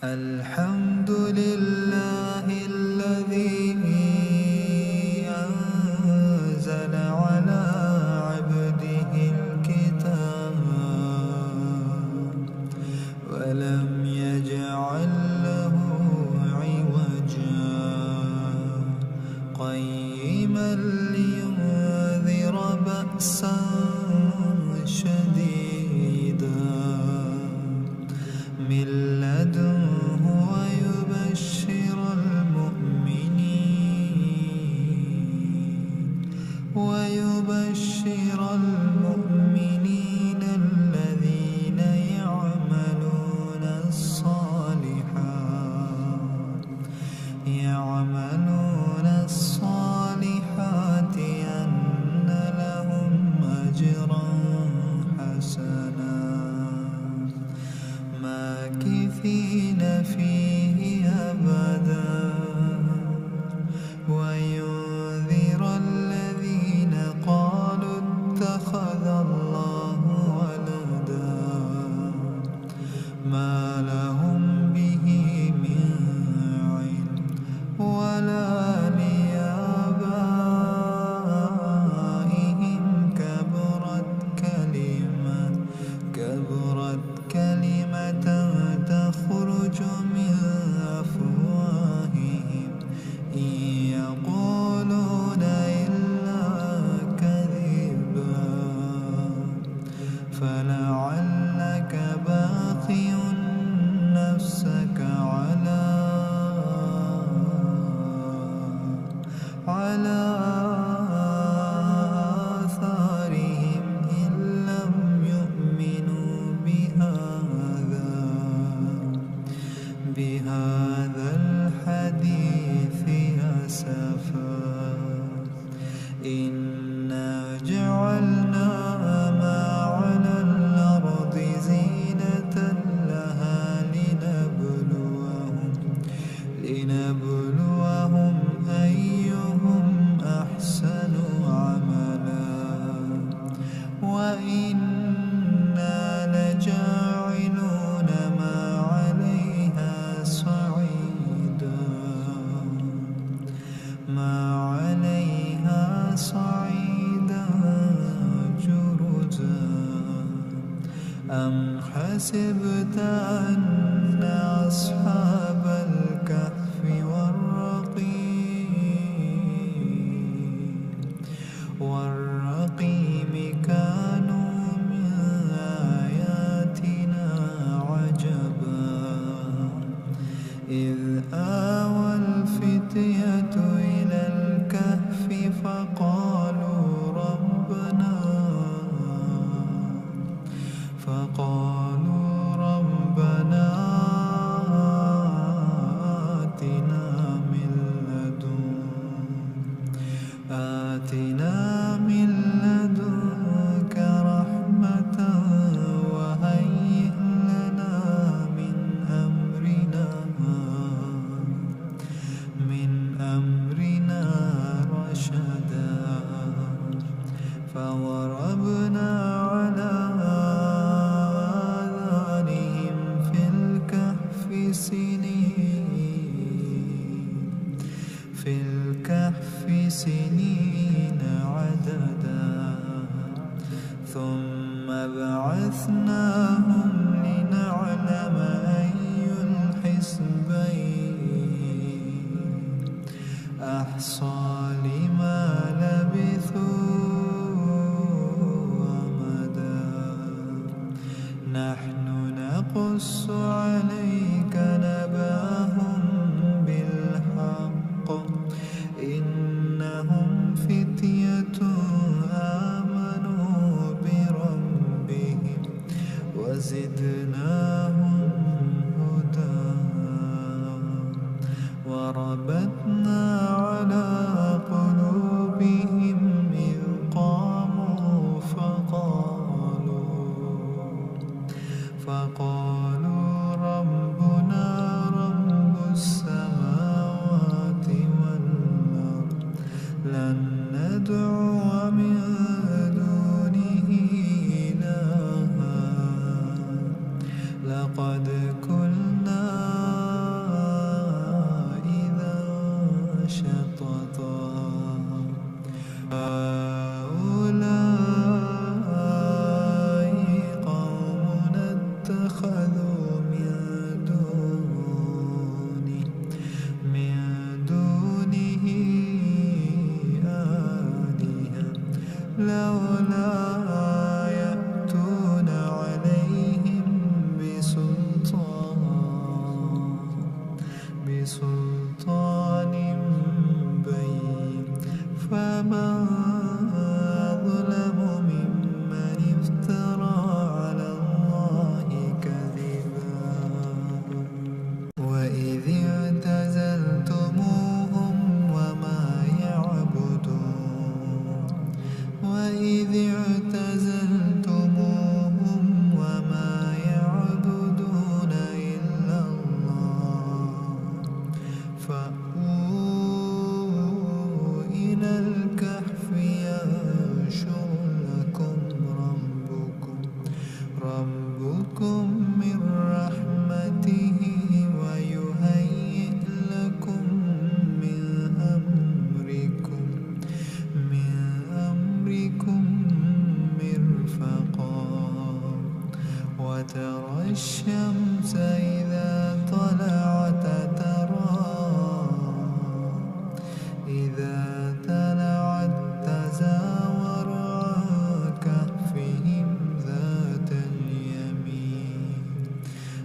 الحمد لله الذي أنزل على عبده الكتاب ولم يجعل له عوجا قيما لينذر بأسا شديدا من لدنه ويبشر المؤمنين الذين يعملون الصالحات أن لهم أجرا حسنا ماكثين فيه أبدا وينذر الذين قالوا اتخذ الله ولدا ما لهم به من علم ولا لآبائهم كبرت كلمة تخرج من أفواههم إن يقولون إلا كذبا فلعلك باخع نفسك على آثارهم إن لم يؤمنوا بهذا الحديث أسفا إنا جعلنا ما على الأرض زينة لها لنبلوهم أيهم أحسن عملا وإنا لجاعلون ما عليها صعيدا جرزا أم حسبت أن أصحاب الكهف والرقيم كانوا من آياتنا عجبا إذ آوى الفتية إلى الكهف فقالوا ربنا آتنا من لدنك رحمة وهيئ لنا من أمرنا رشدا فضربنا على آذانهم في الكهف سنين عددا ثم بعثناهم لنعلم أي الحزبين أحصى لما لبثوا أمدا نحن نقص عليك نبأهم بالحق إنهم فتية آمنوا بربهم وزدناهم هدى وربطنا على قلوبهم إذ قاموا فقالوا ربنا اطلعت ترى إذا تلعت تزاور عن كهفهم ذات اليمين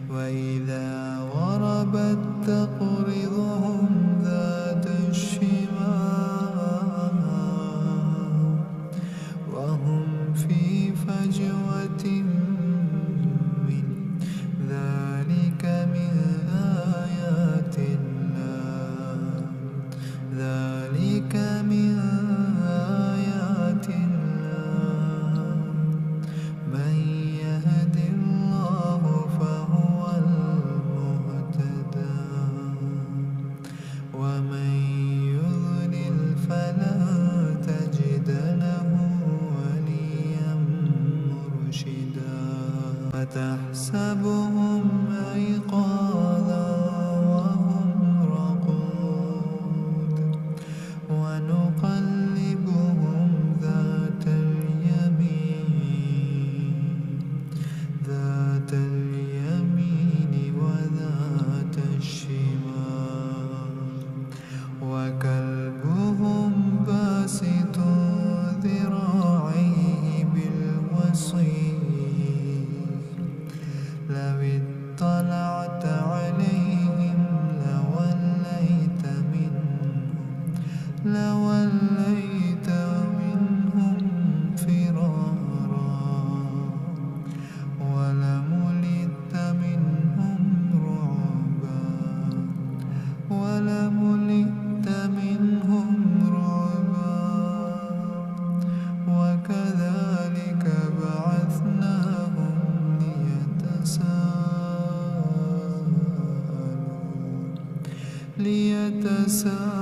وإذا غربت تقرضهم ذات الشمال وهم في فجوة من ذلك من آيات الله ذلك من آيات الله من يهد الله فهو المهتدى ومن يضلل فلا تجد له وليا مرشدا وتحسبهم أيقاظا وهم رقود ونقلبهم ذات اليمين وذات الشمال وكلبهم باسط ذراعيه بالوصيد لو اطلعت عليهم لوليت منهم فرارا ولملئت منهم رعبا وكذلك بعثناهم ليتساءلوا